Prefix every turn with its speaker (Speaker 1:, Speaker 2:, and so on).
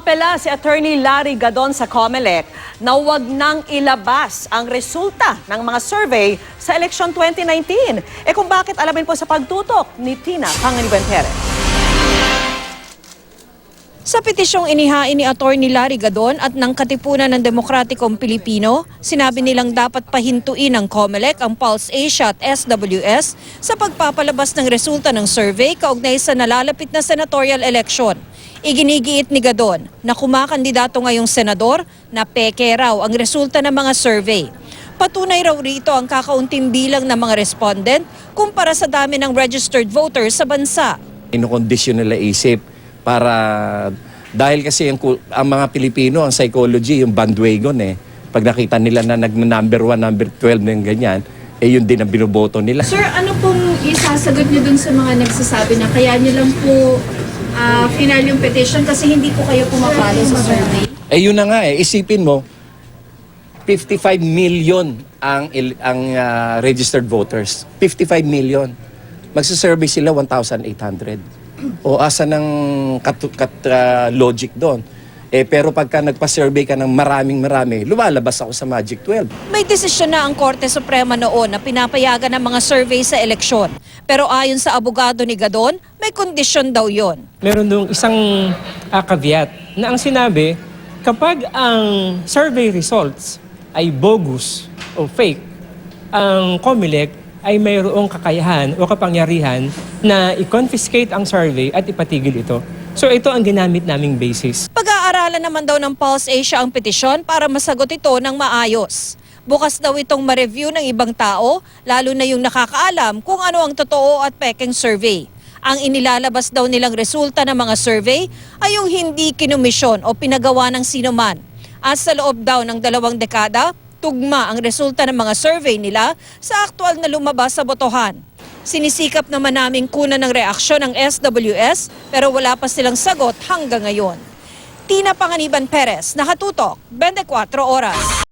Speaker 1: Umapela si Attorney Larry Gadon sa COMELEC na huwag nang ilabas ang resulta ng mga survey sa eleksyon 2019. Kung bakit, alamin po sa pagtutok ni Tina Panganiban Perez.
Speaker 2: Sa petisyong inihain ni Attorney Larry Gadon at ng Katipunan ng Demokratikong Pilipino, sinabi nilang dapat pahintuin ng COMELEC ang Pulse Asia at SWS sa pagpapalabas ng resulta ng survey kaugnay sa nalalapit na senatorial election. Iginigiit ni Gadon na kumakandidato ngayong senador na peke raw ang resulta ng mga survey. Patunay raw rito ang kakaunting bilang ng mga respondent kumpara sa dami ng registered voters sa bansa.
Speaker 3: Inokondisyon nila isip para dahil kasi ang mga Pilipino, ang psychology, yung bandwagon Pag nakita nila na nag-number 1, number 12 ng ganyan, yun din ang binoboto nila.
Speaker 2: Sir, ano pong isasagot niyo dun sa mga nagsasabi na kaya niyo lang po final yung petition kasi hindi po kayo pumapalo sa survey?
Speaker 3: Yun na nga isipin mo, 55 million ang registered voters. 55 million. Magsasurvey sila 1,800. O asa ng logic doon. Pero pagka nagpa-survey ka ng marami, lumalabas ako sa Magic 12.
Speaker 2: May desisyon na ang Korte Suprema noon na pinapayagan ng mga survey sa eleksyon. Pero ayon sa abogado ni Gadon, may kondisyon daw yon.
Speaker 4: Meron dong isang caveat na ang sinabi, kapag ang survey results ay bogus o fake, ang COMELEC ay mayroong kakayahan o kapangyarihan na i-confiscate ang survey at ipatigil ito. So ito ang ginamit naming basis.
Speaker 2: Pag-aaralan naman daw ng Pulse Asia ang petisyon para masagot ito ng maayos. Bukas daw itong ma-review ng ibang tao, lalo na yung nakakaalam kung ano ang totoo at pekeng survey. Ang inilalabas daw nilang resulta ng mga survey ay yung hindi kinumisyon o pinagawa ng sinuman. At sa loob daw ng 2 dekada, tugma ang resulta ng mga survey nila sa aktual na lumabas sa botohan. Sinisikap naman naming kunan ng reaksyon ng SWS pero wala pa silang sagot hanggang ngayon. Tina Panganiban Perez, Nakatutok, 24 Oras.